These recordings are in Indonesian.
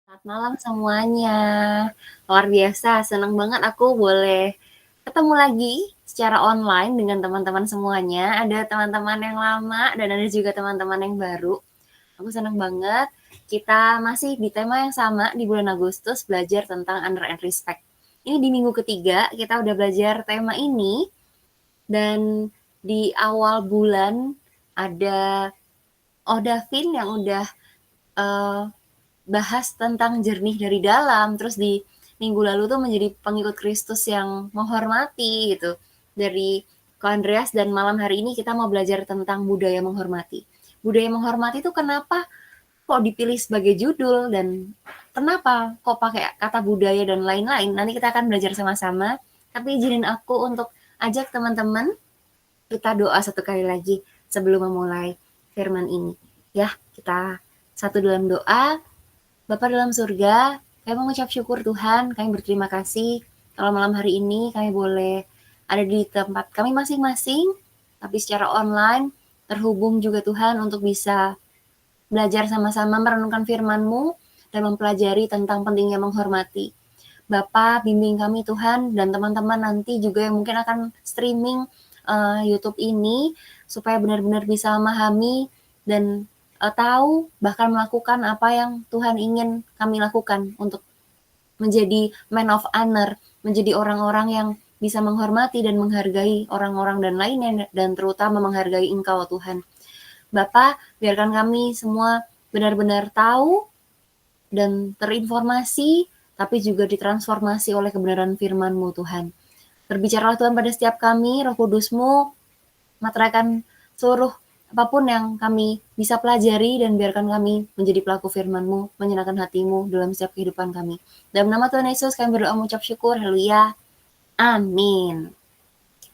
Selamat malam semuanya. Luar biasa, senang banget aku boleh ketemu lagi secara online dengan teman-teman semuanya. Ada teman-teman yang lama dan ada juga teman-teman yang baru. Aku senang banget kita masih di tema yang sama di bulan Agustus belajar tentang honor and respect. Ini di minggu ketiga kita udah belajar tema ini dan di awal bulan ada Odavin yang udah uh, bahas tentang jernih dari dalam, terus di minggu lalu tuh menjadi pengikut Kristus yang menghormati gitu. Dari Ko Andreas dan malam hari ini kita mau belajar tentang budaya menghormati. Budaya menghormati itu kenapa kok dipilih sebagai judul dan kenapa kok pakai kata budaya dan lain-lain. Nanti kita akan belajar sama-sama. Tapi izinin aku untuk ajak teman-teman kita doa satu kali lagi sebelum memulai firman ini. Ya, kita satu dalam doa. Bapa dalam surga, kami mengucap syukur Tuhan, kami berterima kasih kalau malam hari ini kami boleh ada di tempat kami masing-masing, tapi secara online, terhubung juga Tuhan untuk bisa belajar sama-sama merenungkan firman-Mu dan mempelajari tentang pentingnya menghormati. Bapa, bimbing kami Tuhan dan teman-teman nanti juga yang mungkin akan streaming YouTube ini supaya benar-benar bisa memahami dan tahu bahkan melakukan apa yang Tuhan ingin kami lakukan untuk menjadi man of honor, menjadi orang-orang yang bisa menghormati dan menghargai orang-orang dan lainnya dan terutama menghargai Engkau Tuhan. Bapa, biarkan kami semua benar-benar tahu dan terinformasi, tapi juga ditransformasi oleh kebenaran firman-Mu Tuhan. Berbicaralah Tuhan pada setiap kami, Roh Kudus-Mu, materaikan seluruh apapun yang kami bisa pelajari dan biarkan kami menjadi pelaku firman-Mu, menyenangkan hati-Mu dalam setiap kehidupan kami. Dalam nama Tuhan Yesus kami berdoa mengucap syukur, haleluya, amin.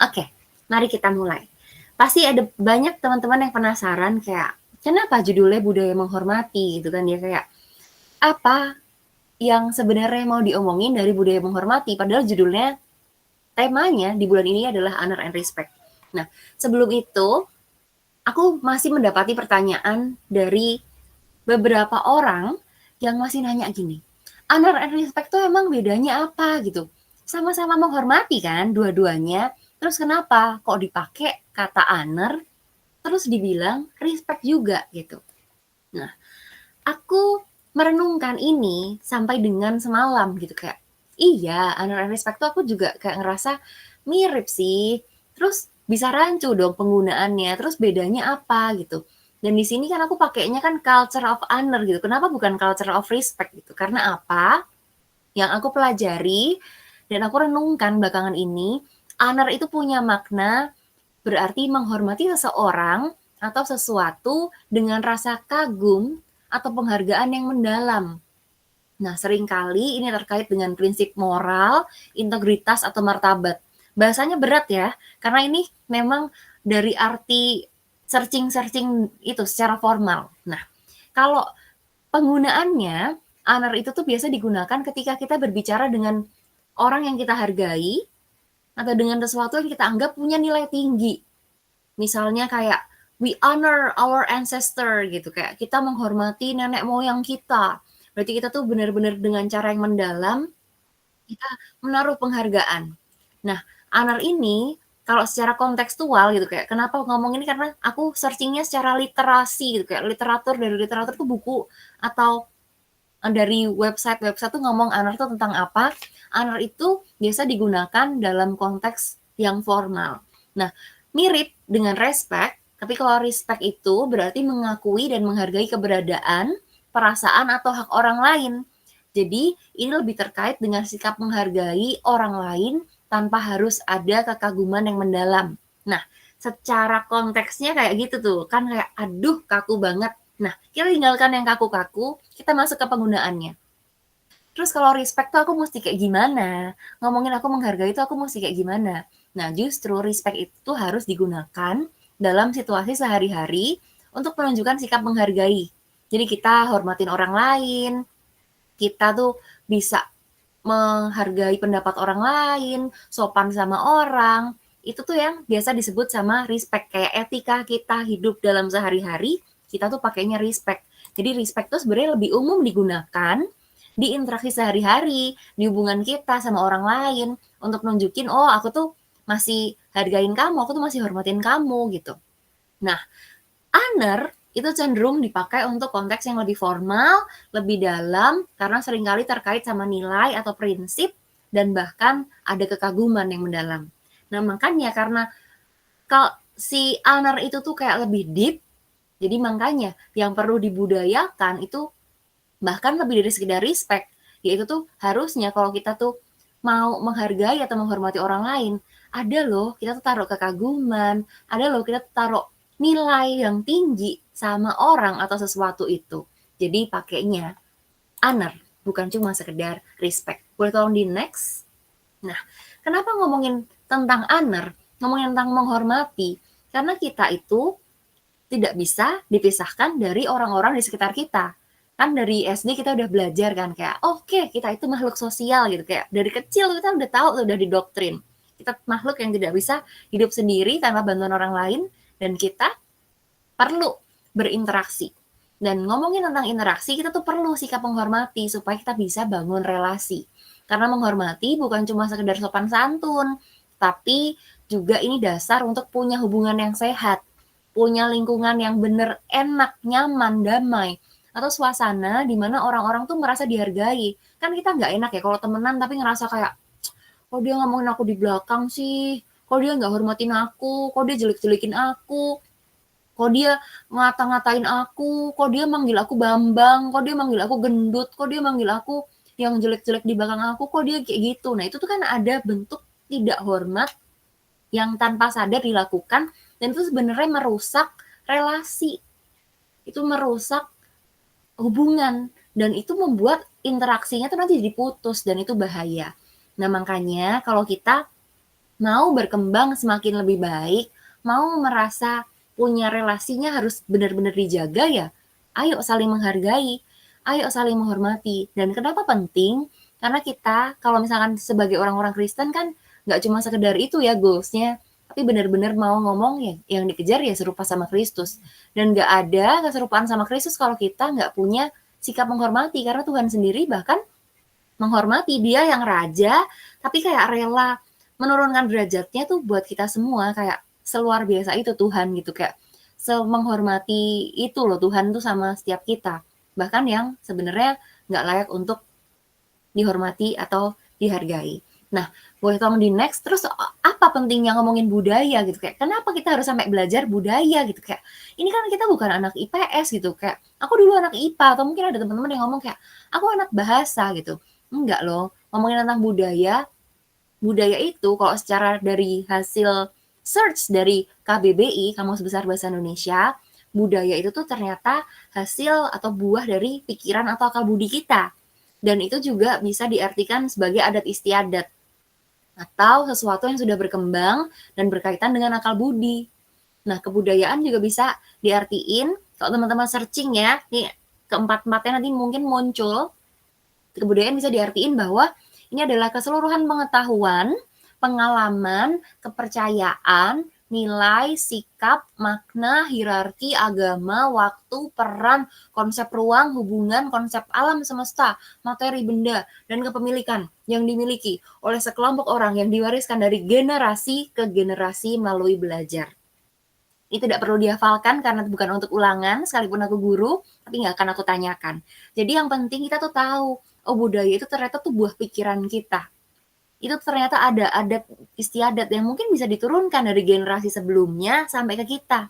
Oke, mari kita mulai. Pasti ada banyak teman-teman yang penasaran kayak, kenapa judulnya budaya menghormati gitu kan ya, kayak apa yang sebenarnya mau diomongin dari budaya menghormati, padahal judulnya, temanya di bulan ini adalah honor and respect. Nah, sebelum itu, aku masih mendapati pertanyaan dari beberapa orang yang masih nanya gini, honor and respect tuh emang bedanya apa gitu? Sama-sama menghormati kan dua-duanya, terus kenapa kok dipakai kata honor, terus dibilang respect juga gitu? Nah, aku merenungkan ini sampai dengan semalam gitu kayak, iya honor and respect tuh aku juga kayak ngerasa mirip sih, terus bisa rancu dong penggunaannya, terus bedanya apa gitu. Dan di sini kan aku pakainya kan culture of honor gitu, kenapa bukan culture of respect gitu, karena apa, yang aku pelajari dan aku renungkan belakangan ini, honor itu punya makna berarti menghormati seseorang atau sesuatu dengan rasa kagum atau penghargaan yang mendalam. Nah, seringkali ini terkait dengan prinsip moral, integritas, atau martabat. Bahasanya berat ya, karena ini memang dari arti searching-searching itu secara formal. Nah, kalau penggunaannya, honor itu tuh biasa digunakan ketika kita berbicara dengan orang yang kita hargai, atau dengan sesuatu yang kita anggap punya nilai tinggi. Misalnya kayak, we honor our ancestor gitu, kayak kita menghormati nenek moyang kita. Berarti kita tuh benar-benar dengan cara yang mendalam, kita menaruh penghargaan. Nah, honor ini kalau secara kontekstual gitu, kayak kenapa ngomong ini, karena aku searching-nya secara literasi gitu, kayak literatur, dari literatur tuh buku atau dari website-website tuh ngomong honor tuh tentang apa. Honor itu biasa digunakan dalam konteks yang formal. Nah, mirip dengan respect, tapi kalau respect itu berarti mengakui dan menghargai keberadaan, perasaan, atau hak orang lain. Jadi, ini lebih terkait dengan sikap menghargai orang lain tanpa harus ada kekaguman yang mendalam. Nah, secara konteksnya kayak gitu tuh, kan kayak aduh kaku banget. Nah, kita tinggalkan yang kaku-kaku, kita masuk ke penggunaannya. Terus kalau respect tuh aku mesti kayak gimana? Ngomongin aku menghargai itu aku mesti kayak gimana? Nah, justru respect itu harus digunakan dalam situasi sehari-hari untuk menunjukkan sikap menghargai. Jadi kita hormatin orang lain, kita tuh bisa menghargai pendapat orang lain, sopan sama orang, itu tuh yang biasa disebut sama respect. Kayak etika kita hidup dalam sehari-hari, kita tuh pakainya respect. Jadi respect tuh sebenarnya lebih umum digunakan di interaksi sehari-hari, di hubungan kita sama orang lain, untuk nunjukin, "Oh, aku tuh masih hargain kamu, aku tuh masih hormatin kamu," gitu. Nah, honor itu cenderung dipakai untuk konteks yang lebih formal, lebih dalam, karena seringkali terkait sama nilai atau prinsip, dan bahkan ada kekaguman yang mendalam. Nah, makanya karena kalau si honor itu tuh kayak lebih deep, jadi makanya yang perlu dibudayakan itu bahkan lebih dari sekedar respect, yaitu tuh harusnya kalau kita tuh mau menghargai atau menghormati orang lain, ada loh kita tuh taruh kekaguman, ada loh kita tuh taruh nilai yang tinggi sama orang atau sesuatu itu. Jadi pakainya honor, bukan cuma sekedar respect. Boleh tolong di next? Nah, kenapa ngomongin tentang honor, ngomongin tentang menghormati? Karena kita itu tidak bisa dipisahkan dari orang-orang di sekitar kita. Kan dari SD kita udah belajar kan kayak, oke, kita itu makhluk sosial gitu, kayak dari kecil kita udah tahu, udah didoktrin. Kita makhluk yang tidak bisa hidup sendiri tanpa bantuan orang lain, dan kita perlu berinteraksi. Dan ngomongin tentang interaksi, kita tuh perlu sikap menghormati supaya kita bisa bangun relasi. Karena menghormati bukan cuma sekedar sopan santun, tapi juga ini dasar untuk punya hubungan yang sehat, punya lingkungan yang bener enak, nyaman, damai, atau suasana di mana orang-orang tuh merasa dihargai. Kan kita nggak enak ya kalau temenan tapi ngerasa kayak, kok dia ngomongin aku di belakang sih, kok dia nggak hormatin aku, kok dia jelek-jelekin aku, kok dia ngata-ngatain aku, kok dia manggil aku Bambang, kok dia manggil aku gendut, kok dia manggil aku yang jelek-jelek di belakang aku, kok dia kayak gitu. Nah, itu tuh kan ada bentuk tidak hormat yang tanpa sadar dilakukan, dan itu sebenarnya merusak relasi. Itu merusak hubungan, dan itu membuat interaksinya tuh nanti jadi putus, dan itu bahaya. Nah, makanya kalau kita mau berkembang semakin lebih baik, mau merasa punya relasinya harus benar-benar dijaga ya, ayo saling menghargai, ayo saling menghormati. Dan kenapa penting? Karena kita kalau misalkan sebagai orang-orang Kristen kan nggak cuma sekedar itu ya goals-nya, tapi benar-benar mau ngomong ya yang dikejar ya serupa sama Kristus. Dan nggak ada keserupaan sama Kristus kalau kita nggak punya sikap menghormati, karena Tuhan sendiri bahkan menghormati, dia yang raja, tapi kayak rela menurunkan derajatnya tuh buat kita semua, kayak seluar biasa itu Tuhan gitu, kayak semenghormati itu loh Tuhan tuh sama setiap kita. Bahkan yang sebenarnya nggak layak untuk dihormati atau dihargai. Nah, boleh tolong di next, terus apa pentingnya ngomongin budaya gitu, kayak kenapa kita harus sampai belajar budaya gitu, kayak ini kan kita bukan anak IPS gitu, kayak aku dulu anak IPA, atau mungkin ada teman-teman yang ngomong kayak aku anak bahasa gitu. Enggak loh, ngomongin tentang budaya, budaya itu kalau secara dari hasil search dari KBBI, Kamus Besar Bahasa Indonesia, budaya itu tuh ternyata hasil atau buah dari pikiran atau akal budi kita. Dan itu juga bisa diartikan sebagai adat istiadat atau sesuatu yang sudah berkembang dan berkaitan dengan akal budi. Nah, kebudayaan juga bisa diartiin, kalau teman-teman searching ya, nih keempat-empatnya nanti mungkin muncul. Kebudayaan bisa diartiin bahwa ini adalah keseluruhan pengetahuan, pengalaman, kepercayaan, nilai, sikap, makna, hierarki, agama, waktu, peran, konsep ruang, hubungan, konsep alam semesta, materi benda, dan kepemilikan yang dimiliki oleh sekelompok orang yang diwariskan dari generasi ke generasi melalui belajar. Ini tidak perlu dihafalkan karena bukan untuk ulangan, sekalipun aku guru, tapi nggak akan aku tanyakan. Jadi yang penting kita tuh tahu, oh budaya itu ternyata tuh buah pikiran kita. Itu ternyata ada adat istiadat yang mungkin bisa diturunkan dari generasi sebelumnya sampai ke kita.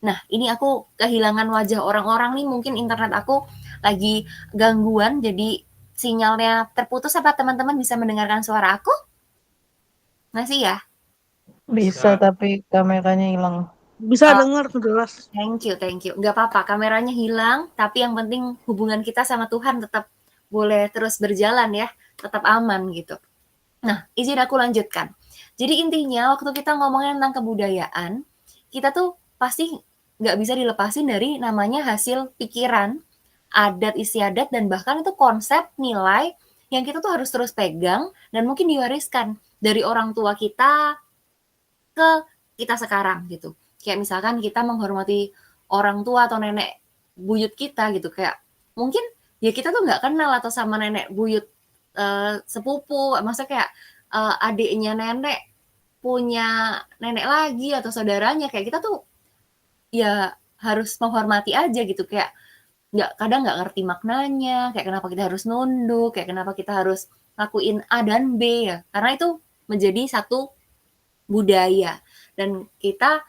Nah, ini aku kehilangan wajah orang-orang nih, mungkin internet aku lagi gangguan, jadi sinyalnya terputus. Apa teman-teman bisa mendengarkan suara aku? Masih ya? Bisa, tapi kameranya hilang. Bisa dengar jelas. Thank you, thank you. Nggak apa-apa, kameranya hilang, tapi yang penting hubungan kita sama Tuhan tetap boleh terus berjalan ya, tetap aman gitu. Nah, izin aku lanjutkan. Jadi intinya waktu kita ngomongin tentang kebudayaan, kita tuh pasti nggak bisa dilepasin dari namanya hasil pikiran, adat istiadat, dan bahkan itu konsep nilai yang kita tuh harus terus pegang dan mungkin diwariskan dari orang tua kita ke kita sekarang gitu. Kayak misalkan kita menghormati orang tua atau nenek buyut kita gitu, kayak mungkin ya kita tuh nggak kenal atau sama nenek buyut sepupu, maksudnya kayak adiknya nenek punya nenek lagi atau saudaranya, kayak kita tuh ya harus menghormati aja gitu, kayak kadang nggak ngerti maknanya, kayak kenapa kita harus nunduk, kayak kenapa kita harus lakuin A dan B ya, karena itu menjadi satu budaya. Dan kita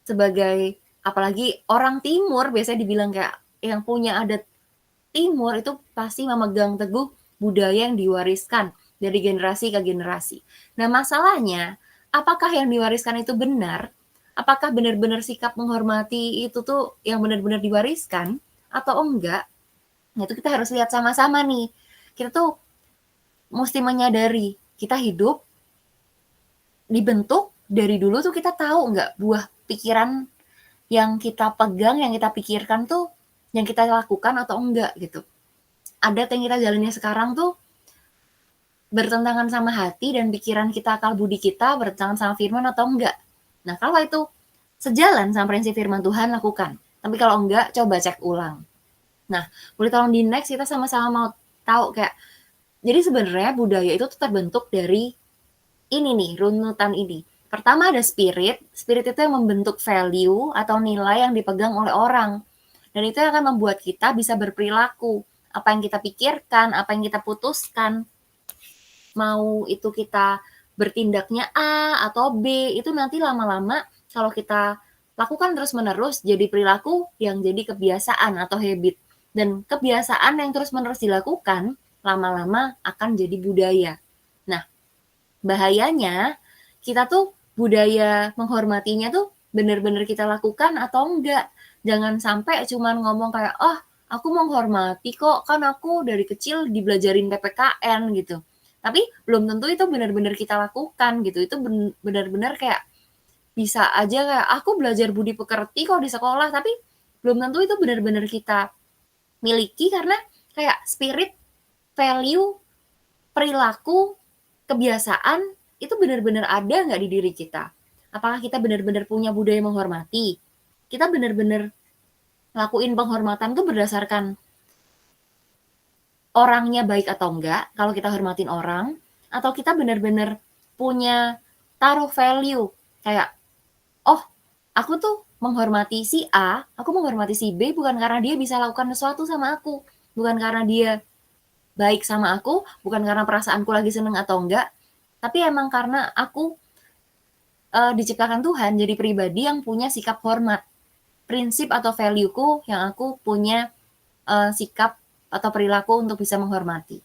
sebagai apalagi orang timur biasanya dibilang kayak yang punya adat timur itu pasti memegang teguh budaya yang diwariskan dari generasi ke generasi. Nah, masalahnya apakah yang diwariskan itu benar? Apakah benar-benar sikap menghormati itu tuh yang benar-benar diwariskan atau enggak? Nah, itu kita harus lihat sama-sama nih. Kita tuh mesti menyadari kita hidup dibentuk dari dulu tuh kita tahu nggak buah pikiran yang kita pegang, yang kita pikirkan tuh yang kita lakukan atau enggak gitu. Adat yang kita jalani sekarang tuh bertentangan sama hati dan pikiran kita, akal budi kita bertentangan sama firman atau enggak. Nah, kalau itu sejalan sama prinsip firman Tuhan, lakukan. Tapi kalau enggak, coba cek ulang. Nah, boleh tolong di next kita sama-sama mau tahu kayak, jadi sebenarnya budaya itu terbentuk dari ini nih, runutan ini. Pertama ada spirit itu yang membentuk value atau nilai yang dipegang oleh orang. Dan itu yang akan membuat kita bisa berperilaku. Apa yang kita pikirkan, apa yang kita putuskan, mau itu kita bertindaknya A atau B, itu nanti lama-lama kalau kita lakukan terus-menerus jadi perilaku yang jadi kebiasaan atau habit. Dan kebiasaan yang terus-menerus dilakukan lama-lama akan jadi budaya. Nah, bahayanya kita tuh budaya menghormatinya tuh benar-benar kita lakukan atau enggak. Jangan sampai cuman ngomong kayak, oh aku menghormati kok, kan aku dari kecil dibelajarin PPKN gitu. Tapi belum tentu itu benar-benar kita lakukan gitu. Itu benar-benar kayak bisa aja kayak aku belajar budi pekerti kok di sekolah, tapi belum tentu itu benar-benar kita miliki karena kayak spirit, value, perilaku, kebiasaan itu benar-benar ada nggak di diri kita? Apakah kita benar-benar punya budaya menghormati? Kita benar-benar lakuin penghormatan tuh berdasarkan orangnya baik atau enggak, kalau kita hormatin orang, atau kita benar-benar punya taruh value, kayak, oh aku tuh menghormati si A, aku menghormati si B bukan karena dia bisa lakukan sesuatu sama aku, bukan karena dia baik sama aku, bukan karena perasaanku lagi seneng atau enggak, tapi emang karena aku diciptakan Tuhan jadi pribadi yang punya sikap hormat. Prinsip atau value-ku yang aku punya sikap atau perilaku untuk bisa menghormati.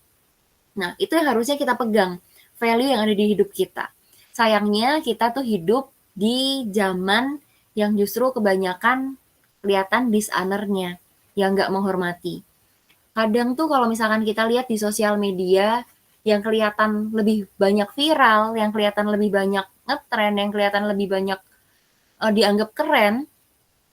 Nah, itu yang harusnya kita pegang, value yang ada di hidup kita. Sayangnya kita tuh hidup di zaman yang justru kebanyakan kelihatan dishonor-nya, yang nggak menghormati. Kadang tuh kalau misalkan kita lihat di sosial media, yang kelihatan lebih banyak viral, yang kelihatan lebih banyak ngetren, yang kelihatan lebih banyak dianggap keren,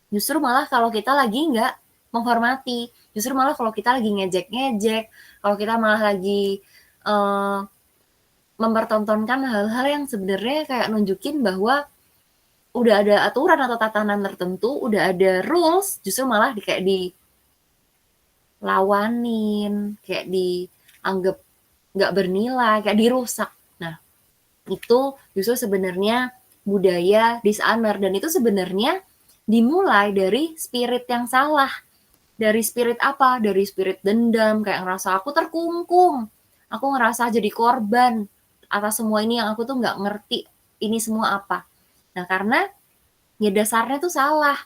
justru malah kalau kita lagi nggak menghormati, justru malah kalau kita lagi ngejek-ngejek, kalau kita malah lagi mempertontonkan hal-hal yang sebenarnya kayak nunjukin bahwa udah ada aturan atau tatanan tertentu, udah ada rules, justru malah kayak dilawanin, kayak dianggap nggak bernilai, kayak dirusak. Nah, itu justru sebenarnya budaya dishonor, dan itu sebenarnya dimulai dari spirit yang salah. Dari spirit apa? Dari spirit dendam, kayak ngerasa aku terkungkung, aku ngerasa jadi korban atas semua ini yang aku tuh nggak ngerti ini semua apa. Nah, karena ya dasarnya tuh salah.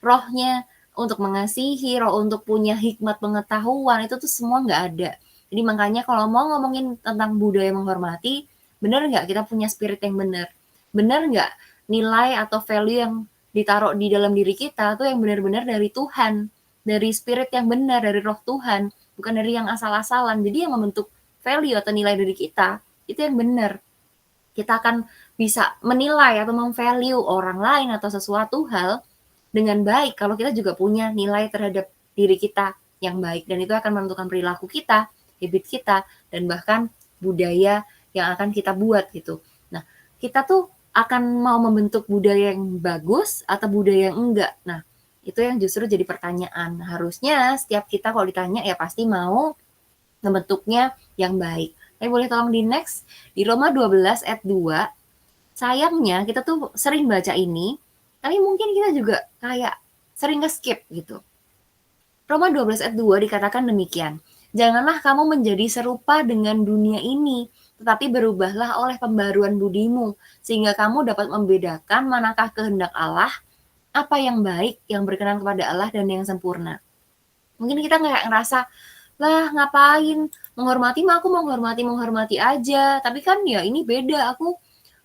Rohnya untuk mengasihi, roh untuk punya hikmat pengetahuan, itu tuh semua nggak ada. Jadi makanya kalau mau ngomongin tentang budaya menghormati, benar nggak kita punya spirit yang benar? Benar nggak nilai atau value yang ditaruh di dalam diri kita tuh yang benar-benar dari Tuhan, dari spirit yang benar, dari roh Tuhan, bukan dari yang asal-asalan. Jadi yang membentuk value atau nilai diri kita, itu yang benar. Kita akan bisa menilai atau memvalue orang lain atau sesuatu hal dengan baik kalau kita juga punya nilai terhadap diri kita yang baik. Dan itu akan menentukan perilaku kita, habit kita, dan bahkan budaya yang akan kita buat gitu. Nah, kita tuh akan mau membentuk budaya yang bagus atau budaya yang enggak. Nah, Itu yang justru jadi pertanyaan. Harusnya setiap kita kalau ditanya ya pasti mau ngebentuknya yang baik. Tapi boleh tolong di next, di Roma 12 ayat 2, sayangnya kita tuh sering baca ini, tapi mungkin kita juga kayak sering nge-skip gitu. Roma 12 ayat 2 dikatakan demikian, janganlah kamu menjadi serupa dengan dunia ini, tetapi berubahlah oleh pembaruan budimu, sehingga kamu dapat membedakan manakah kehendak Allah, apa yang baik, yang berkenan kepada Allah, dan yang sempurna. Mungkin kita kayak ngerasa, lah ngapain, menghormati mah aku menghormati aja, tapi kan ya ini beda, aku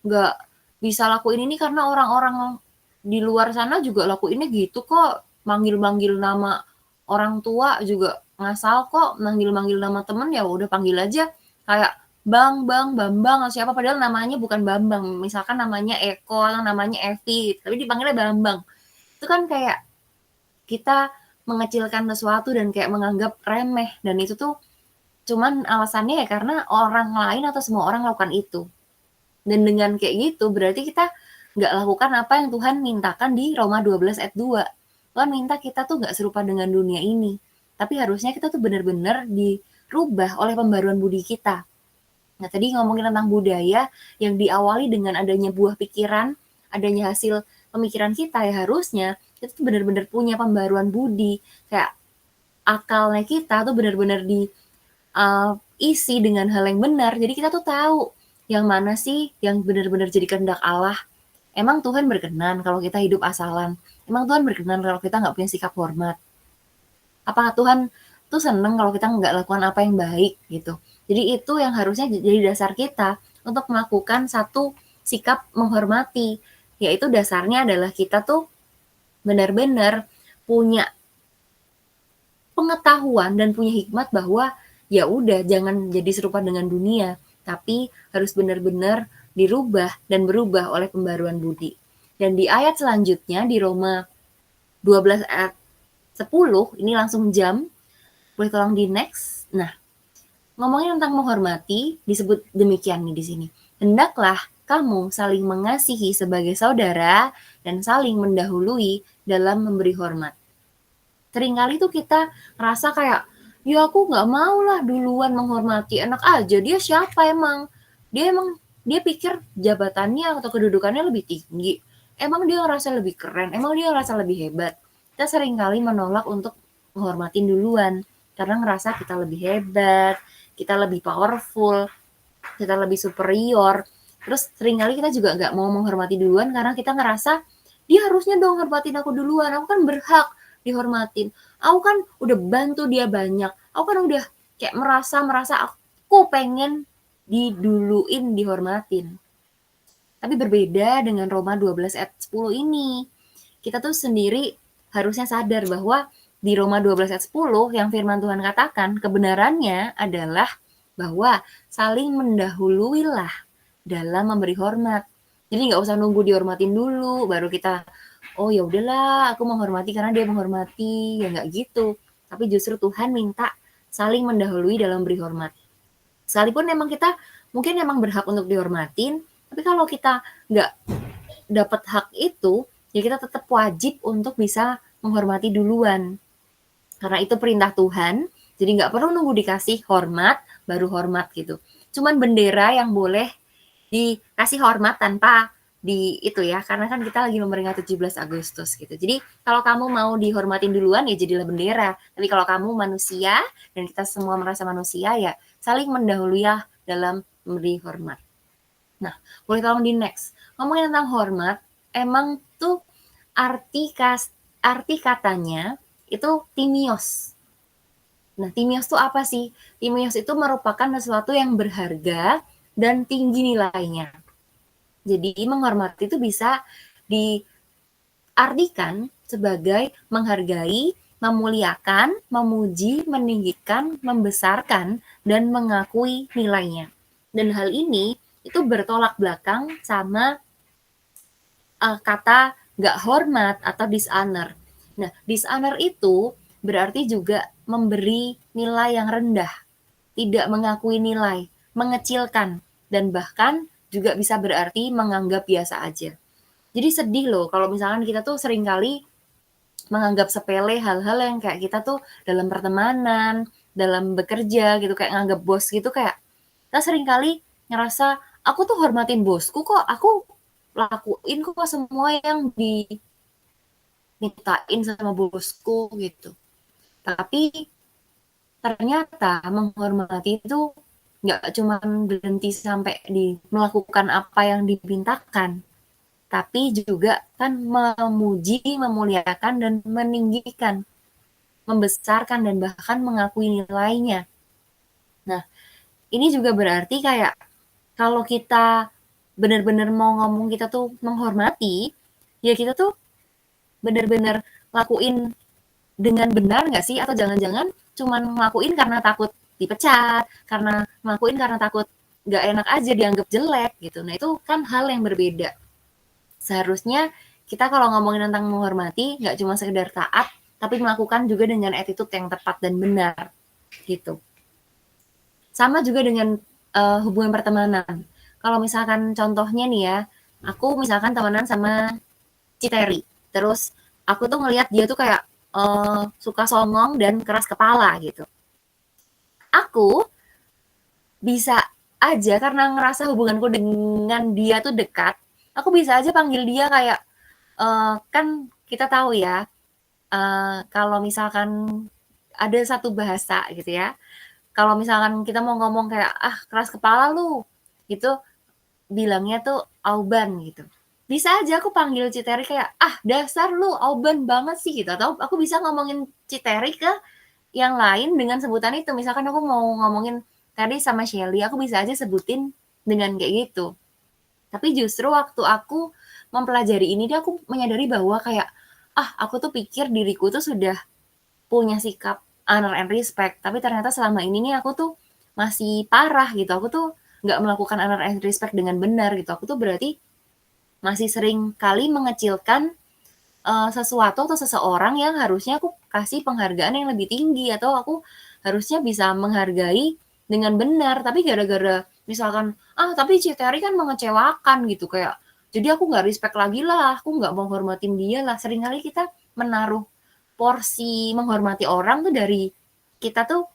nggak bisa lakuin ini karena orang-orang di luar sana juga lakuinnya gitu kok, manggil-manggil nama orang tua juga ngasal kok, manggil-manggil nama temen ya udah panggil aja kayak Bang, Bambang, atau siapa padahal namanya bukan Bambang, misalkan namanya Eko atau namanya Evi, tapi dipanggilnya Bambang. Itu kan kayak kita mengecilkan sesuatu dan kayak menganggap remeh, dan itu tuh cuman alasannya ya karena orang lain atau semua orang lakukan itu. Dan dengan kayak gitu berarti kita nggak lakukan apa yang Tuhan mintakan di Roma 12 ayat 2. Tuhan minta kita tuh nggak serupa dengan dunia ini, tapi harusnya kita tuh benar-benar dirubah oleh pembaruan budi kita. Nah, tadi ngomongin tentang budaya yang diawali dengan adanya buah pikiran, adanya hasil pemikiran kita, ya harusnya kita tuh benar-benar punya pembaruan budi, kayak akalnya kita tuh benar-benar isi dengan hal yang benar. Jadi kita tuh tahu yang mana sih yang benar-benar jadi kehendak Allah. Emang Tuhan berkenan kalau kita hidup asalan? Emang Tuhan berkenan kalau kita nggak punya sikap hormat? Apakah Tuhan tuh seneng kalau kita nggak lakukan apa yang baik gitu? Jadi itu yang harusnya jadi dasar kita untuk melakukan satu sikap menghormati, yaitu dasarnya adalah kita tuh benar-benar punya pengetahuan dan punya hikmat bahwa ya udah jangan jadi serupa dengan dunia, tapi harus benar-benar dirubah dan berubah oleh pembaruan budi. Dan di ayat selanjutnya di Roma 12 ayat 10, ini langsung jam, boleh tolong di next. Nah, ngomongin tentang menghormati, disebut demikian nih di sini. Hendaklah kamu saling mengasihi sebagai saudara dan saling mendahului dalam memberi hormat. Seringkali tuh kita ngerasa kayak, ya aku nggak mau lah duluan menghormati, enak aja, dia siapa emang? Dia pikir jabatannya atau kedudukannya lebih tinggi. Emang dia ngerasa lebih keren, emang dia ngerasa lebih hebat. Kita seringkali menolak untuk menghormatin duluan, karena ngerasa kita lebih hebat, kita lebih powerful, kita lebih superior. Terus seringkali kita juga nggak mau menghormati duluan karena kita ngerasa dia harusnya dong hormatin aku duluan, aku kan berhak dihormatin, aku kan udah bantu dia banyak, aku kan udah kayak merasa aku pengen diduluin, dihormatin. Tapi berbeda dengan Roma 12 ayat 10 ini, kita tuh sendiri harusnya sadar bahwa di Roma 12 ayat 10 yang firman Tuhan katakan, kebenarannya adalah bahwa saling mendahuluilah dalam memberi hormat. Jadi nggak usah nunggu dihormatin dulu, baru kita, oh ya udahlah aku menghormati karena dia menghormati, ya nggak gitu. Tapi justru Tuhan minta saling mendahului dalam beri hormat. Sekalipun memang kita mungkin memang berhak untuk dihormatin, tapi kalau kita nggak dapat hak itu, ya kita tetap wajib untuk bisa menghormati duluan. Karena itu perintah Tuhan, jadi nggak perlu nunggu dikasih hormat, baru hormat gitu. Cuman bendera yang boleh dikasih hormat tanpa di itu ya, karena kan kita lagi memperingati 17 Agustus gitu. Jadi kalau kamu mau dihormatin duluan ya jadilah bendera. Tapi kalau kamu manusia dan kita semua merasa manusia ya saling mendahului ya dalam memberi hormat. Nah, boleh tolong di next. Ngomongin tentang hormat, emang tuh arti katanya itu timios. Nah, timios tuh apa sih? Timios itu merupakan sesuatu yang berharga dan tinggi nilainya. Jadi menghormati itu bisa diartikan sebagai menghargai, memuliakan, memuji, meninggikan, membesarkan, dan mengakui nilainya. Dan hal ini itu bertolak belakang sama kata nggak hormat atau dishonor. Nah, dishonor itu berarti juga memberi nilai yang rendah, tidak mengakui nilai, mengecilkan, dan bahkan juga bisa berarti menganggap biasa aja. Jadi sedih loh kalau misalkan kita tuh seringkali menganggap sepele hal-hal yang kayak kita tuh dalam pertemanan, dalam bekerja gitu, kayak nganggap bos gitu, kayak kita seringkali ngerasa, "Aku tuh hormatin bosku kok, aku lakuin kok semua yang dimintain sama bosku," gitu. Tapi ternyata menghormati itu nggak cuman berhenti sampai di melakukan apa yang dimintakan, tapi juga kan memuji, memuliakan, dan meninggikan, membesarkan, dan bahkan mengakui nilainya. Nah, ini juga berarti kayak kalau kita benar-benar mau ngomong kita tuh menghormati, ya kita tuh benar-benar lakuin dengan benar nggak sih? Atau jangan-jangan cuman ngelakuin karena takut dipecat, karena ngelakuin karena takut nggak enak aja dianggap jelek gitu. Nah itu kan hal yang berbeda. Seharusnya kita kalau ngomongin tentang menghormati, nggak cuma sekedar taat, tapi melakukan juga dengan attitude yang tepat dan benar gitu. Sama juga dengan hubungan pertemanan. Kalau misalkan contohnya nih ya, aku misalkan temenan sama Citeri, terus aku tuh ngelihat dia tuh kayak suka songong dan keras kepala gitu. Aku bisa aja karena ngerasa hubunganku dengan dia tuh dekat, aku bisa aja panggil dia kayak kan kita tahu ya, kalau misalkan ada satu bahasa gitu ya, kalau misalkan kita mau ngomong kayak, "Ah, keras kepala lu," gitu, bilangnya tuh auban gitu. Bisa aja aku panggil Citeri kayak, "Ah, dasar lu auban banget sih," gitu. Atau aku bisa ngomongin Citeri ke yang lain dengan sebutan itu. Misalkan aku mau ngomongin tadi sama Shelly, aku bisa aja sebutin dengan kayak gitu. Tapi justru waktu aku mempelajari ini, dia aku menyadari bahwa kayak, ah, aku tuh pikir diriku tuh sudah punya sikap honor and respect, tapi ternyata selama ini nih aku tuh masih parah gitu. Aku tuh nggak melakukan honor and respect dengan benar gitu. Aku tuh berarti masih sering kali mengecilkan sesuatu atau seseorang yang harusnya aku kasih penghargaan yang lebih tinggi, atau aku harusnya bisa menghargai dengan benar. Tapi gara-gara misalkan, ah tapi Citeri kan mengecewakan gitu, kayak jadi aku nggak respect lagi lah, aku nggak mau hormatin dia lah. Seringkali kita menaruh porsi menghormati orang tuh dari kita tuh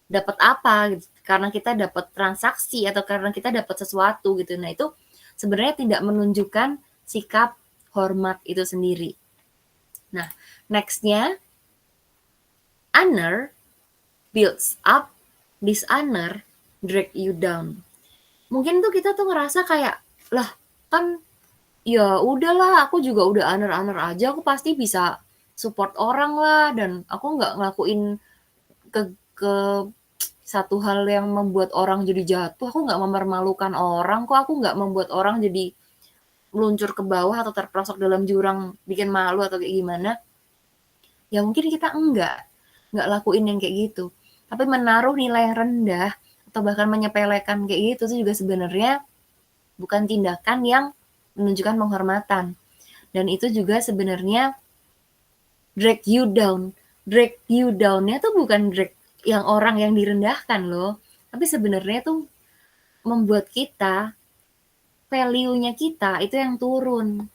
dapat apa gitu, karena kita dapat transaksi atau karena kita dapat sesuatu gitu. Nah itu sebenarnya tidak menunjukkan sikap hormat itu sendiri. Nah, nextnya, honor builds up, dishonor drag you down. Mungkin tuh kita tuh ngerasa kayak, lah kan ya udahlah, aku juga udah honor aja, aku pasti bisa support orang lah, dan aku nggak ngelakuin ke satu hal yang membuat orang jadi jatuh, aku nggak mempermalukan orang kok, aku nggak membuat orang jadi meluncur ke bawah atau terperosok dalam jurang bikin malu atau kayak gimana. Ya mungkin kita nggak lakuin yang kayak gitu. Tapi menaruh nilai yang rendah atau bahkan menyepelekan kayak gitu tuh juga sebenarnya bukan tindakan yang menunjukkan penghormatan. Dan itu juga sebenarnya drag you down. Drag you down-nya tuh bukan drag yang orang yang direndahkan loh. Tapi sebenarnya tuh membuat kita, value-nya kita itu yang turun.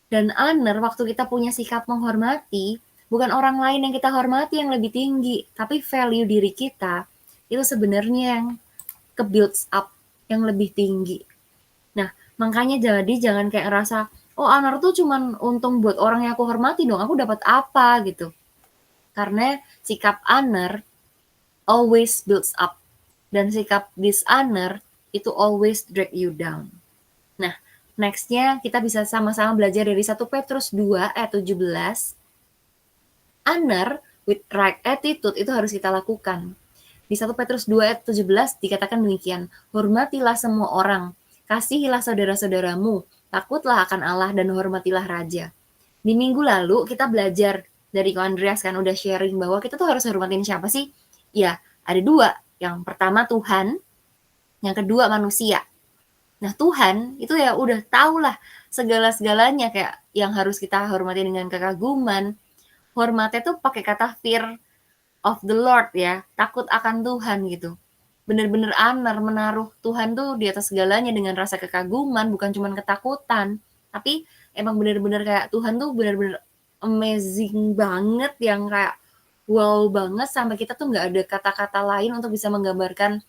Dan honor waktu kita punya sikap menghormati, bukan orang lain yang kita hormati yang lebih tinggi, tapi value diri kita itu sebenarnya yang ke-builds up yang lebih tinggi. Nah, makanya jadi jangan kayak ngerasa, oh honor tuh cuman untung buat orang yang aku hormati dong, aku dapat apa gitu. Karena sikap honor always builds up, dan sikap dishonor itu always drag you down. Nah, nextnya kita bisa sama-sama belajar dari 1 Petrus 2 ayat 17. Honor with right attitude itu harus kita lakukan. Di 1 Petrus 2 ayat 17 dikatakan demikian, hormatilah semua orang, kasihilah saudara-saudaramu, takutlah akan Allah dan hormatilah raja. Di minggu lalu kita belajar dari Ko Andreas kan udah sharing bahwa kita tuh harus hormatin siapa sih? Ya, ada 2. Yang pertama Tuhan, yang kedua manusia. Nah Tuhan itu ya udah tahulah segala-segalanya, kayak yang harus kita hormati dengan kekaguman. Hormatnya tuh pakai kata fear of the Lord ya, takut akan Tuhan gitu. Bener-bener honor, menaruh Tuhan tuh di atas segalanya dengan rasa kekaguman, bukan cuma ketakutan. Tapi emang bener-bener kayak Tuhan tuh bener-bener amazing banget yang kayak wow banget sampai kita tuh nggak ada kata-kata lain untuk bisa menggambarkan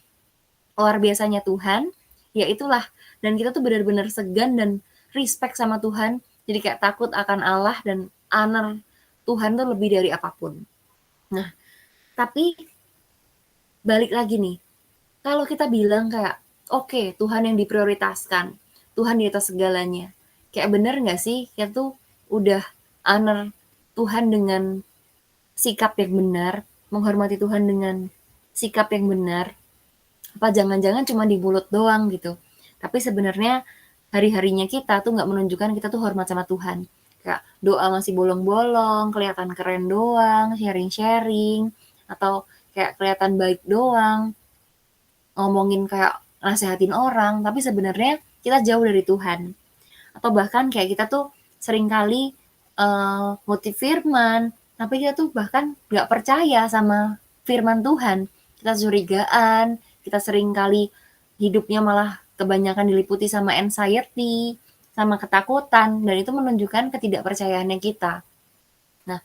luar biasanya Tuhan, ya itulah. Dan kita tuh benar-benar segan dan respect sama Tuhan. Jadi kayak takut akan Allah dan honor Tuhan tuh lebih dari apapun. Nah, tapi balik lagi nih, kalau kita bilang kayak, oke, Tuhan yang diprioritaskan, Tuhan di atas segalanya. Kayak bener nggak sih kita tuh udah honor Tuhan dengan sikap yang benar, menghormati Tuhan dengan sikap yang benar, apa jangan-jangan cuma di mulut doang gitu. Tapi sebenarnya hari-harinya kita tuh nggak menunjukkan kita tuh hormat sama Tuhan. Kayak doa masih bolong-bolong, kelihatan keren doang, sharing-sharing, atau kayak kelihatan baik doang, ngomongin kayak nasehatin orang, tapi sebenarnya kita jauh dari Tuhan. Atau bahkan kayak kita tuh seringkali ngutip firman, tapi kita tuh bahkan nggak percaya sama firman Tuhan. Kita curigaan, kita seringkali hidupnya malah kebanyakan diliputi sama anxiety, sama ketakutan, dan itu menunjukkan ketidakpercayaannya kita. Nah,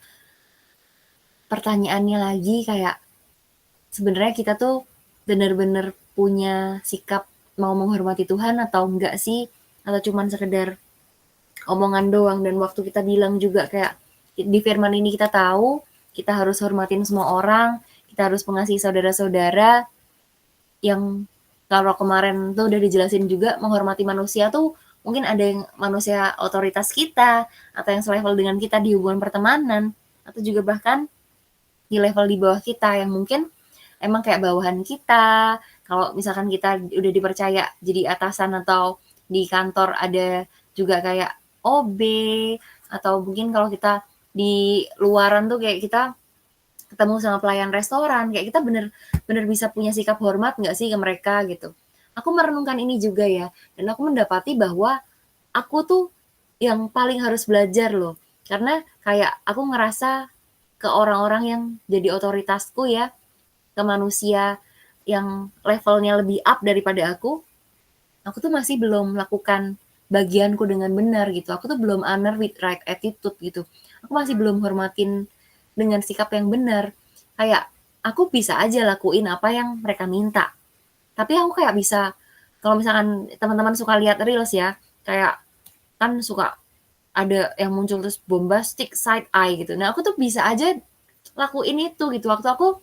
pertanyaannya lagi kayak sebenarnya kita tuh benar-benar punya sikap mau menghormati Tuhan atau enggak sih? Atau cuman sekedar omongan doang. Dan waktu kita bilang juga kayak di firman ini kita tahu kita harus hormatin semua orang, kita harus mengasihi saudara-saudara, yang kalau kemarin tuh udah dijelasin juga menghormati manusia tuh mungkin ada yang manusia otoritas kita atau yang selevel dengan kita di hubungan pertemanan, atau juga bahkan di level di bawah kita yang mungkin emang kayak bawahan kita. Kalau misalkan kita udah dipercaya jadi atasan atau di kantor ada juga kayak OB, atau mungkin kalau kita di luaran tuh kayak kita ketemu sama pelayan restoran, kayak kita bener bisa punya sikap hormat nggak sih ke mereka gitu. Aku merenungkan ini juga ya, dan aku mendapati bahwa aku tuh yang paling harus belajar loh. Karena kayak aku ngerasa ke orang-orang yang jadi otoritasku ya, ke manusia yang levelnya lebih up daripada aku tuh masih belum melakukan bagianku dengan benar gitu. Aku tuh belum honor with right attitude gitu. Aku masih belum hormatin dengan sikap yang benar. Kayak aku bisa aja lakuin apa yang mereka minta. Tapi aku kayak bisa, kalau misalkan teman-teman suka lihat reels ya, kayak kan suka ada yang muncul terus bombastic side eye gitu. Nah, aku tuh bisa aja lakuin itu gitu. Waktu aku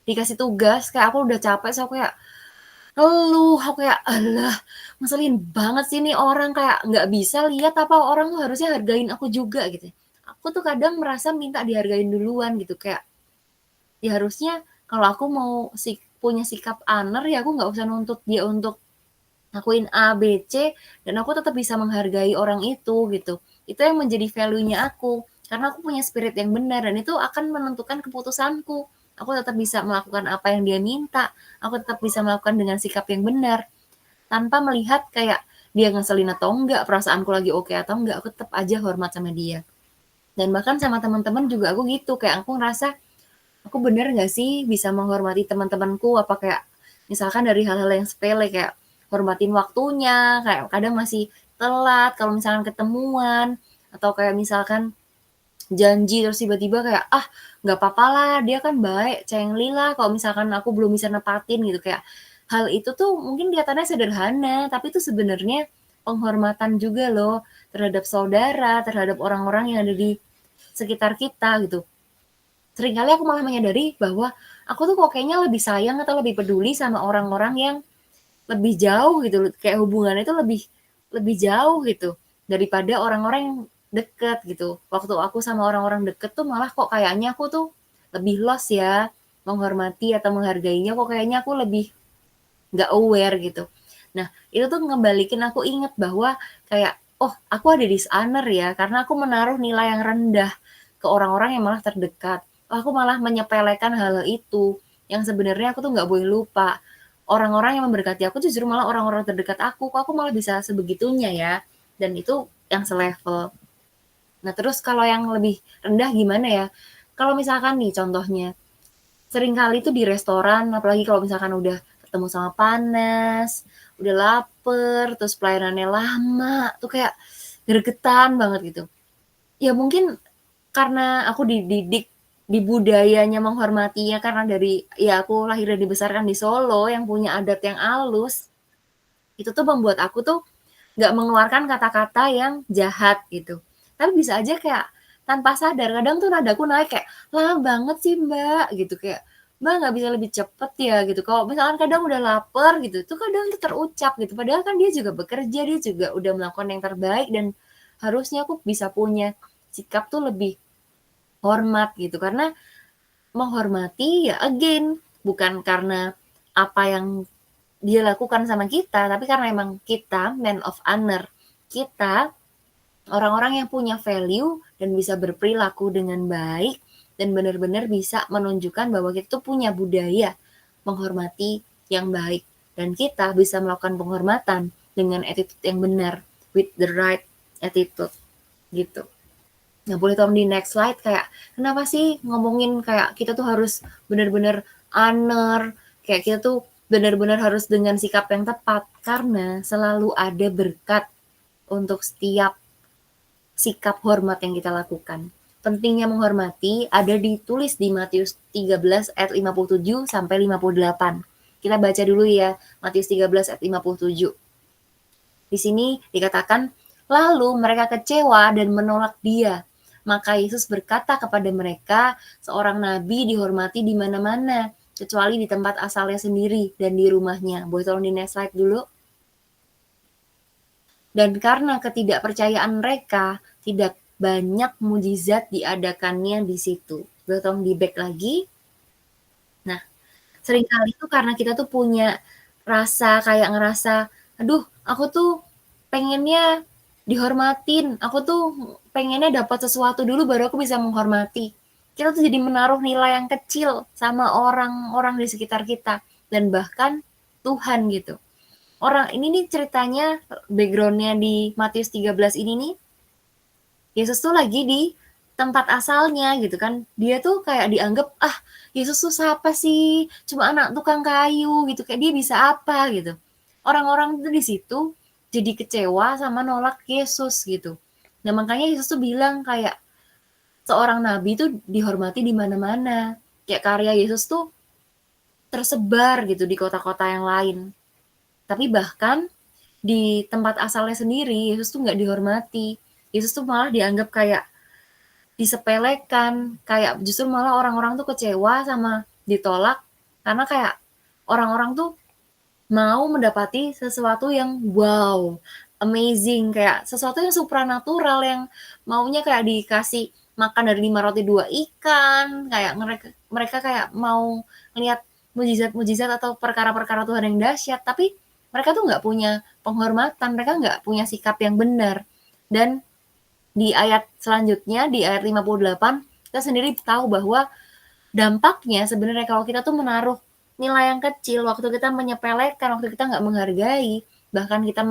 dikasih tugas, kayak aku udah capek, so aku kayak ngeluh, aku kayak, "Alah, ngeselin banget sih nih orang, kayak nggak bisa lihat apa orang tuh harusnya hargain aku juga," gitu. Aku tuh kadang merasa minta dihargain duluan gitu, kayak, ya harusnya kalau aku mau punya sikap honor, ya aku nggak usah nuntut dia untuk ngakuin A, B, C, dan aku tetap bisa menghargai orang itu, gitu. Itu yang menjadi value-nya aku, karena aku punya spirit yang benar dan itu akan menentukan keputusanku. Aku tetap bisa melakukan apa yang dia minta, aku tetap bisa melakukan dengan sikap yang benar, tanpa melihat kayak dia ngeselin atau enggak, perasaanku lagi oke atau enggak, aku tetap aja hormat sama dia. Dan bahkan sama teman-teman juga aku gitu, kayak aku ngerasa, aku bener nggak sih bisa menghormati teman-temanku, apa kayak misalkan dari hal-hal yang sepele kayak hormatin waktunya, kayak kadang masih telat kalau misalkan ketemuan, atau kayak misalkan janji terus tiba-tiba kayak, "Ah, nggak apa lah, dia kan baik, cengli lah kalau misalkan aku belum bisa nepatin," gitu. Kayak hal itu tuh mungkin kelihatannya sederhana, tapi itu sebenarnya penghormatan juga loh terhadap saudara, terhadap orang-orang yang ada di sekitar kita gitu. Seringkali aku malah menyadari bahwa aku tuh kok kayaknya lebih sayang atau lebih peduli sama orang-orang yang lebih jauh gitu, kayak hubungannya itu lebih lebih jauh gitu daripada orang-orang yang deket gitu. Waktu aku sama orang-orang deket tuh malah kok kayaknya aku tuh lebih lost ya, menghormati atau menghargainya kok kayaknya aku lebih nggak aware gitu. Nah, itu tuh ngebalikin aku inget bahwa kayak, oh aku ada dishonor ya karena aku menaruh nilai yang rendah ke orang-orang yang malah terdekat. Oh, aku malah menyepelekan hal itu yang sebenarnya aku tuh nggak boleh lupa. Orang-orang yang memberkati aku justru malah orang-orang terdekat aku. Kok aku malah bisa sebegitunya ya? Dan itu yang selevel. Nah, terus kalau yang lebih rendah gimana ya? Kalau misalkan nih contohnya, seringkali tuh di restoran, apalagi kalau misalkan udah ketemu sama panas, udah lapar, terus pelayanannya lama, tuh kayak gregetan banget gitu. Ya mungkin karena aku dididik di budayanya menghormatinya karena aku lahir dan dibesarkan di Solo yang punya adat yang halus, itu tuh membuat aku tuh nggak mengeluarkan kata-kata yang jahat gitu. Tapi bisa aja kayak tanpa sadar kadang tuh nadaku naik kayak, "Lama banget sih Mbak," gitu kayak, "Mbak nggak bisa lebih cepet ya?" gitu. Kalau misalkan kadang udah lapar gitu, itu kadang tuh terucap gitu. Padahal kan dia juga bekerja, dia juga udah melakukan yang terbaik dan harusnya aku bisa punya sikap tuh lebih hormat gitu. Karena menghormati ya again bukan karena apa yang dia lakukan sama kita, tapi karena emang kita man of honor. Kita orang-orang yang punya value dan bisa berperilaku dengan baik dan benar-benar bisa menunjukkan bahwa kita tuh punya budaya menghormati yang baik dan kita bisa melakukan penghormatan dengan attitude yang benar with the right attitude gitu. Nah, boleh tolong di next slide kayak kenapa sih ngomongin kayak kita tuh harus benar-benar honor, kayak kita tuh benar-benar harus dengan sikap yang tepat karena selalu ada berkat untuk setiap sikap hormat yang kita lakukan. Pentingnya menghormati ada ditulis di Matius 13 ayat 57 sampai 58. Kita baca dulu ya, Matius 13 ayat 57. Di sini dikatakan, lalu mereka kecewa dan menolak dia. Maka Yesus berkata kepada mereka, seorang nabi dihormati di mana-mana, kecuali di tempat asalnya sendiri dan di rumahnya. Boleh tolong di next slide dulu. Dan karena ketidakpercayaan mereka, tidak banyak mujizat diadakannya di situ. Boleh tolong di back lagi. Nah, seringkali itu karena kita tuh punya rasa kayak ngerasa, aduh aku tuh pengennya dihormatin, aku tuh pengennya dapat sesuatu dulu baru aku bisa menghormati. Kita tuh jadi menaruh nilai yang kecil sama orang-orang di sekitar kita dan bahkan Tuhan gitu. Orang ini nih ceritanya background-nya di Matius 13 ini nih, Yesus tuh lagi di tempat asalnya gitu kan. Dia tuh kayak dianggap, Yesus tuh siapa sih? Cuma anak tukang kayu gitu, kayak dia bisa apa gitu. Orang-orang tuh di situ jadi kecewa sama nolak Yesus gitu. Nah, makanya Yesus tuh bilang kayak seorang nabi tuh dihormati di mana-mana. Kayak karya Yesus tuh tersebar gitu di kota-kota yang lain. Tapi bahkan di tempat asalnya sendiri, Yesus tuh nggak dihormati. Yesus tuh malah dianggap kayak disepelekan, kayak justru malah orang-orang tuh kecewa sama ditolak karena kayak orang-orang tuh mau mendapati sesuatu yang wow, amazing, kayak sesuatu yang supranatural yang maunya kayak dikasih makan dari 5 roti 2 ikan, kayak mereka kayak mau ngelihat mujizat-mujizat atau perkara-perkara Tuhan yang dahsyat, tapi mereka tuh nggak punya penghormatan, mereka nggak punya sikap yang benar. Dan di ayat selanjutnya, di ayat 58, kita sendiri tahu bahwa dampaknya sebenarnya kalau kita tuh menaruh nilai yang kecil, waktu kita menyepelekan, waktu kita nggak menghargai, bahkan kita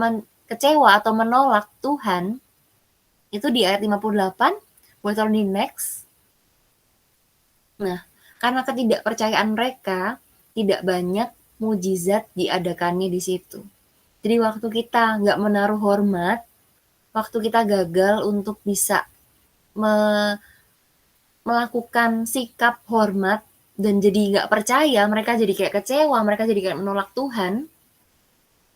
kecewa atau menolak Tuhan, itu di ayat 58, boleh taruh di next. Nah, karena ketidakpercayaan mereka, tidak banyak mujizat diadakannya di situ. Jadi waktu kita nggak menaruh hormat, waktu kita gagal untuk bisa melakukan sikap hormat dan jadi nggak percaya, mereka jadi kayak kecewa, mereka jadi kayak menolak Tuhan,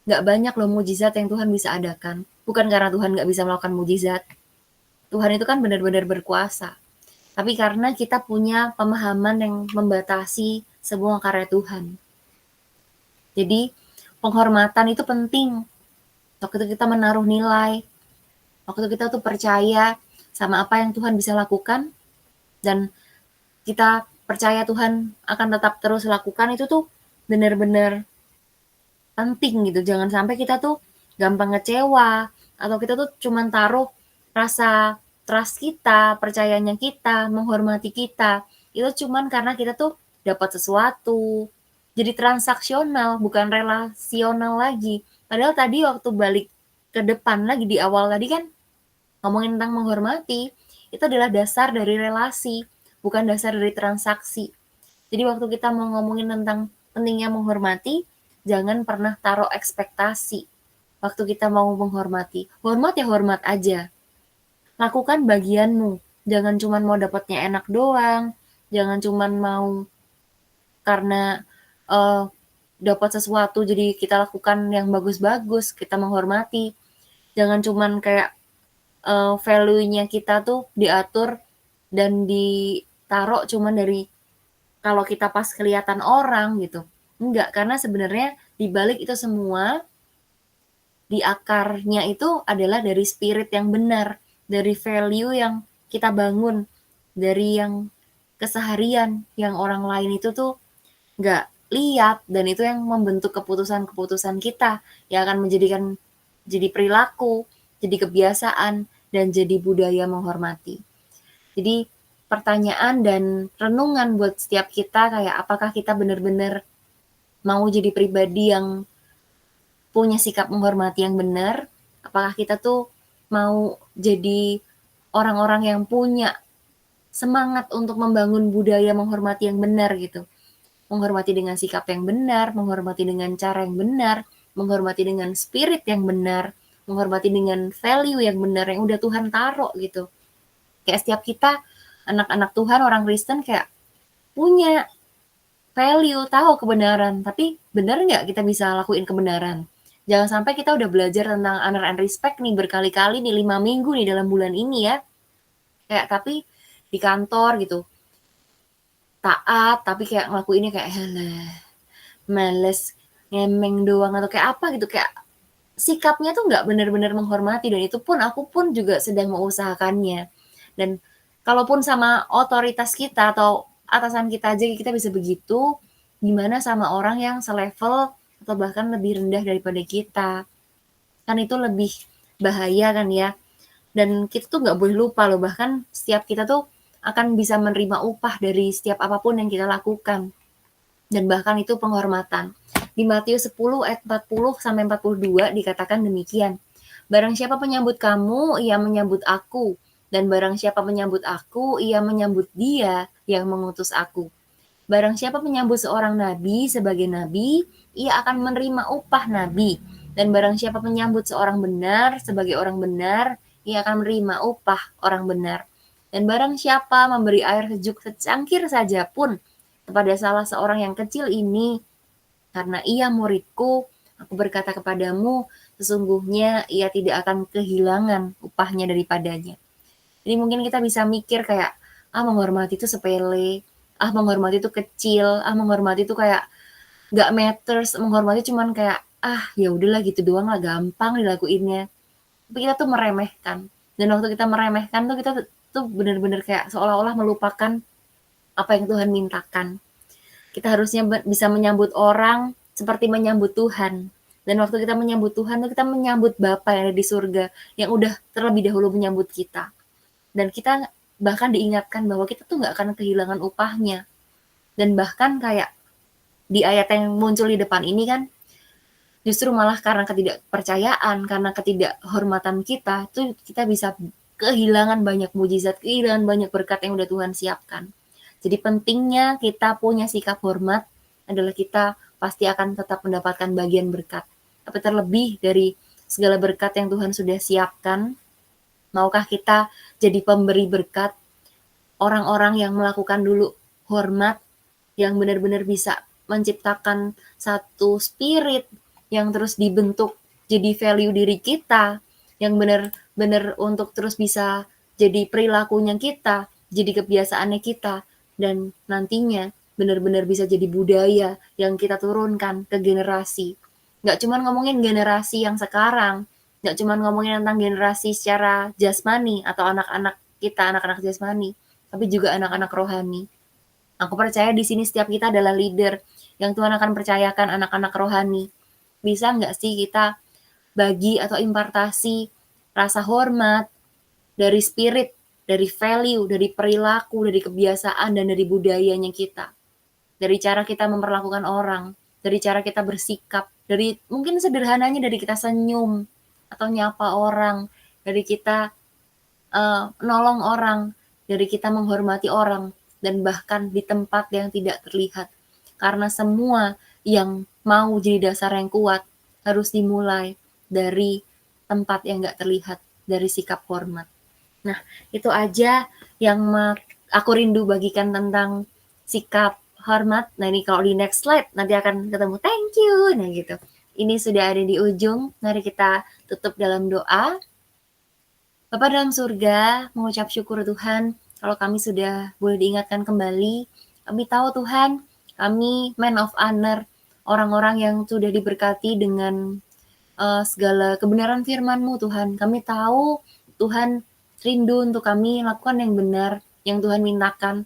nggak banyak loh mujizat yang Tuhan bisa adakan. Bukan karena Tuhan nggak bisa melakukan mujizat. Tuhan itu kan benar-benar berkuasa. Tapi karena kita punya pemahaman yang membatasi semua karya Tuhan. Jadi penghormatan itu penting. Waktu kita menaruh nilai, waktu kita tuh percaya sama apa yang Tuhan bisa lakukan, dan kita percaya Tuhan akan tetap terus lakukan, itu tuh benar-benar penting gitu. Jangan sampai kita tuh gampang ngecewa, atau kita tuh cuman taruh rasa trust kita, percayanya kita, menghormati kita, itu cuman karena kita tuh dapat sesuatu. Jadi transaksional, bukan relasional lagi. Padahal tadi waktu balik ke depan lagi di awal tadi kan ngomongin tentang menghormati, itu adalah dasar dari relasi, bukan dasar dari transaksi. Jadi waktu kita mau ngomongin tentang pentingnya menghormati, jangan pernah taruh ekspektasi. Waktu kita mau menghormati, hormat ya hormat aja. Lakukan bagianmu, Jangan cuman mau dapatnya enak doang, jangan cuman mau karena, dapat sesuatu jadi kita lakukan yang bagus-bagus, kita menghormati. Jangan cuman kayak, value-nya kita tuh diatur dan ditaruh cuman dari kalau kita pas kelihatan orang gitu. Enggak, karena sebenarnya di balik itu semua, di akarnya itu adalah dari spirit yang benar, dari value yang kita bangun, dari yang keseharian yang orang lain itu tuh nggak lihat, dan itu yang membentuk keputusan-keputusan kita yang akan menjadikan jadi perilaku, jadi kebiasaan, dan jadi budaya menghormati. Jadi pertanyaan dan renungan buat setiap kita kayak apakah kita benar-benar mau jadi pribadi yang punya sikap menghormati yang benar? Apakah kita tuh mau jadi orang-orang yang punya semangat untuk membangun budaya menghormati yang benar gitu? Menghormati dengan sikap yang benar, menghormati dengan cara yang benar, menghormati dengan spirit yang benar, menghormati dengan value yang benar yang udah Tuhan taruh gitu. Kayak setiap kita anak-anak Tuhan, orang Kristen kayak punya value, tahu kebenaran, tapi benar nggak kita bisa lakuin kebenaran? Jangan sampai kita udah belajar tentang honor and respect nih berkali-kali nih 5 minggu nih dalam bulan ini ya. Kayak tapi di kantor gitu, taat tapi kayak ngelakuinnya kayak halah, males, ngemeng doang atau kayak apa gitu, kayak sikapnya tuh nggak benar-benar menghormati, dan itu pun aku pun juga sedang mengusahakannya. Dan kalaupun sama otoritas kita atau atasan kita aja kita bisa begitu, gimana sama orang yang selevel atau bahkan lebih rendah daripada kita. Kan itu lebih bahaya kan ya. Dan kita tuh nggak boleh lupa loh, bahkan setiap kita tuh akan bisa menerima upah dari setiap apapun yang kita lakukan. Dan bahkan itu penghormatan. Di Matius 10 ayat 40 sampai 42 dikatakan demikian. Barang siapa menyambut kamu, ia menyambut aku. Dan barang siapa menyambut aku, ia menyambut dia yang mengutus aku. Barang siapa menyambut seorang nabi sebagai nabi, ia akan menerima upah nabi. Dan barang siapa menyambut seorang benar sebagai orang benar, ia akan menerima upah orang benar. Dan barang siapa memberi air sejuk secangkir saja pun kepada salah seorang yang kecil ini, karena ia muridku, aku berkata kepadamu, sesungguhnya ia tidak akan kehilangan upahnya daripadanya. Jadi mungkin kita bisa mikir kayak, menghormati itu sepele, menghormati itu kecil, menghormati itu kayak gak matters, menghormati cuman kayak, ya udahlah gitu doang lah, gampang dilakuinnya. Tapi kita tuh meremehkan. Dan waktu kita meremehkan tuh kita tuh bener-bener kayak seolah-olah melupakan apa yang Tuhan mintakan. Kita harusnya bisa menyambut orang seperti menyambut Tuhan. Dan waktu kita menyambut Tuhan tuh kita menyambut Bapa yang ada di surga, yang udah terlebih dahulu menyambut kita. Dan kita bahkan diingatkan bahwa kita tuh gak akan kehilangan upahnya. Dan bahkan kayak di ayat yang muncul di depan ini kan, justru malah karena ketidakpercayaan, karena ketidakhormatan kita, tuh kita bisa kehilangan banyak mujizat, kehilangan banyak berkat yang udah Tuhan siapkan. Jadi pentingnya kita punya sikap hormat adalah kita pasti akan tetap mendapatkan bagian berkat. Tapi terlebih dari segala berkat yang Tuhan sudah siapkan, maukah kita jadi pemberi berkat, orang-orang yang melakukan dulu hormat, yang benar-benar bisa menciptakan satu spirit yang terus dibentuk jadi value diri kita, yang benar-benar untuk terus bisa jadi perilakunya kita, jadi kebiasaannya kita, dan nantinya benar-benar bisa jadi budaya yang kita turunkan ke generasi. Nggak cuma ngomongin generasi yang sekarang, nggak cuma ngomongin tentang generasi secara jasmani atau anak-anak kita, anak-anak jasmani, tapi juga anak-anak rohani. Aku percaya di sini setiap kita adalah leader yang Tuhan akan percayakan anak-anak rohani. Bisa nggak sih kita bagi atau impartasi rasa hormat dari spirit, dari value, dari perilaku, dari kebiasaan, dan dari budayanya kita. Dari cara kita memperlakukan orang, dari cara kita bersikap, dari mungkin sederhananya dari kita senyum atau nyapa orang, dari kita nolong orang, dari kita menghormati orang, dan bahkan di tempat yang tidak terlihat. Karena semua yang mau jadi dasar yang kuat harus dimulai dari tempat yang gak terlihat, dari sikap hormat. Nah, itu aja yang aku rindu bagikan tentang sikap hormat. Nah, ini kalau di next slide nanti akan ketemu thank you. Nah, gitu. Ini sudah ada di ujung. Mari kita tutup dalam doa. Bapa dalam surga, mengucap syukur Tuhan kalau kami sudah boleh diingatkan kembali. Kami tahu Tuhan, kami man of honor, orang-orang yang sudah diberkati dengan segala kebenaran firman-Mu Tuhan. Kami tahu Tuhan rindu untuk kami lakukan yang benar, yang Tuhan mintakan.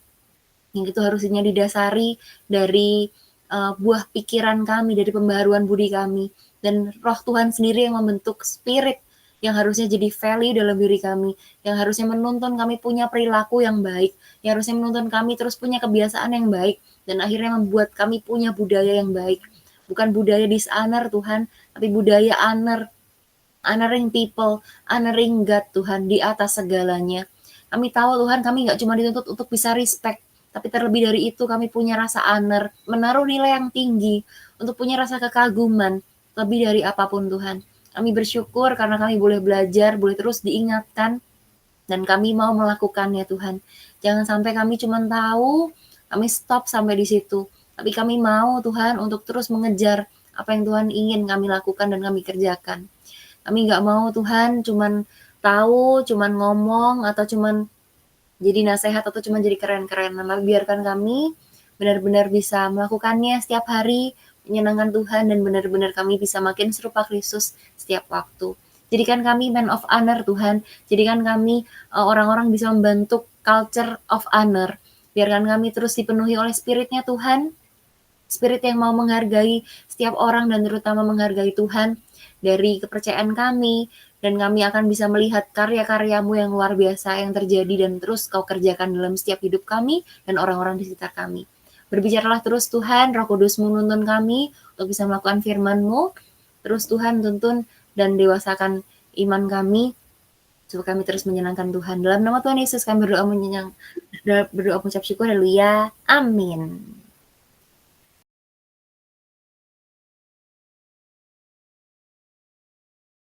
Yang itu harusnya didasari dari buah pikiran kami, dari pembaharuan budi kami. Dan roh Tuhan sendiri yang membentuk spirit yang harusnya jadi value dalam diri kami, yang harusnya menuntun kami punya perilaku yang baik, yang harusnya menuntun kami terus punya kebiasaan yang baik, dan akhirnya membuat kami punya budaya yang baik. Bukan budaya dishonor Tuhan, tapi budaya honor, honoring people, honoring God Tuhan di atas segalanya. Kami tahu Tuhan kami nggak cuma dituntut untuk bisa respect, tapi terlebih dari itu kami punya rasa honor, menaruh nilai yang tinggi, untuk punya rasa kekaguman, lebih dari apapun Tuhan. Kami bersyukur karena kami boleh belajar, boleh terus diingatkan, dan kami mau melakukannya Tuhan. Jangan sampai kami cuma tahu, kami stop sampai di situ. Tapi kami mau Tuhan untuk terus mengejar apa yang Tuhan ingin kami lakukan dan kami kerjakan. Kami nggak mau Tuhan cuman tahu, cuman ngomong, atau cuman jadi nasehat, atau cuman jadi keren-kerenan. Tapi biarkan kami benar-benar bisa melakukannya setiap hari, menyenangkan Tuhan, dan benar-benar kami bisa makin serupa Kristus setiap waktu. Jadikan kami man of honor Tuhan, jadikan kami orang-orang bisa membentuk culture of honor. Biarkan kami terus dipenuhi oleh spiritnya Tuhan, spirit yang mau menghargai setiap orang dan terutama menghargai Tuhan dari kepercayaan kami, dan kami akan bisa melihat karya-karyamu yang luar biasa yang terjadi dan terus kau kerjakan dalam setiap hidup kami dan orang-orang di sekitar kami. Berbicaralah terus Tuhan, Roh Kudus menuntun kami untuk bisa melakukan firman-Mu. Terus Tuhan tuntun dan dewasakan iman kami supaya kami terus menyenangkan Tuhan. Dalam nama Tuhan Yesus kami berdoa mengucap syukur, haleluya, amin.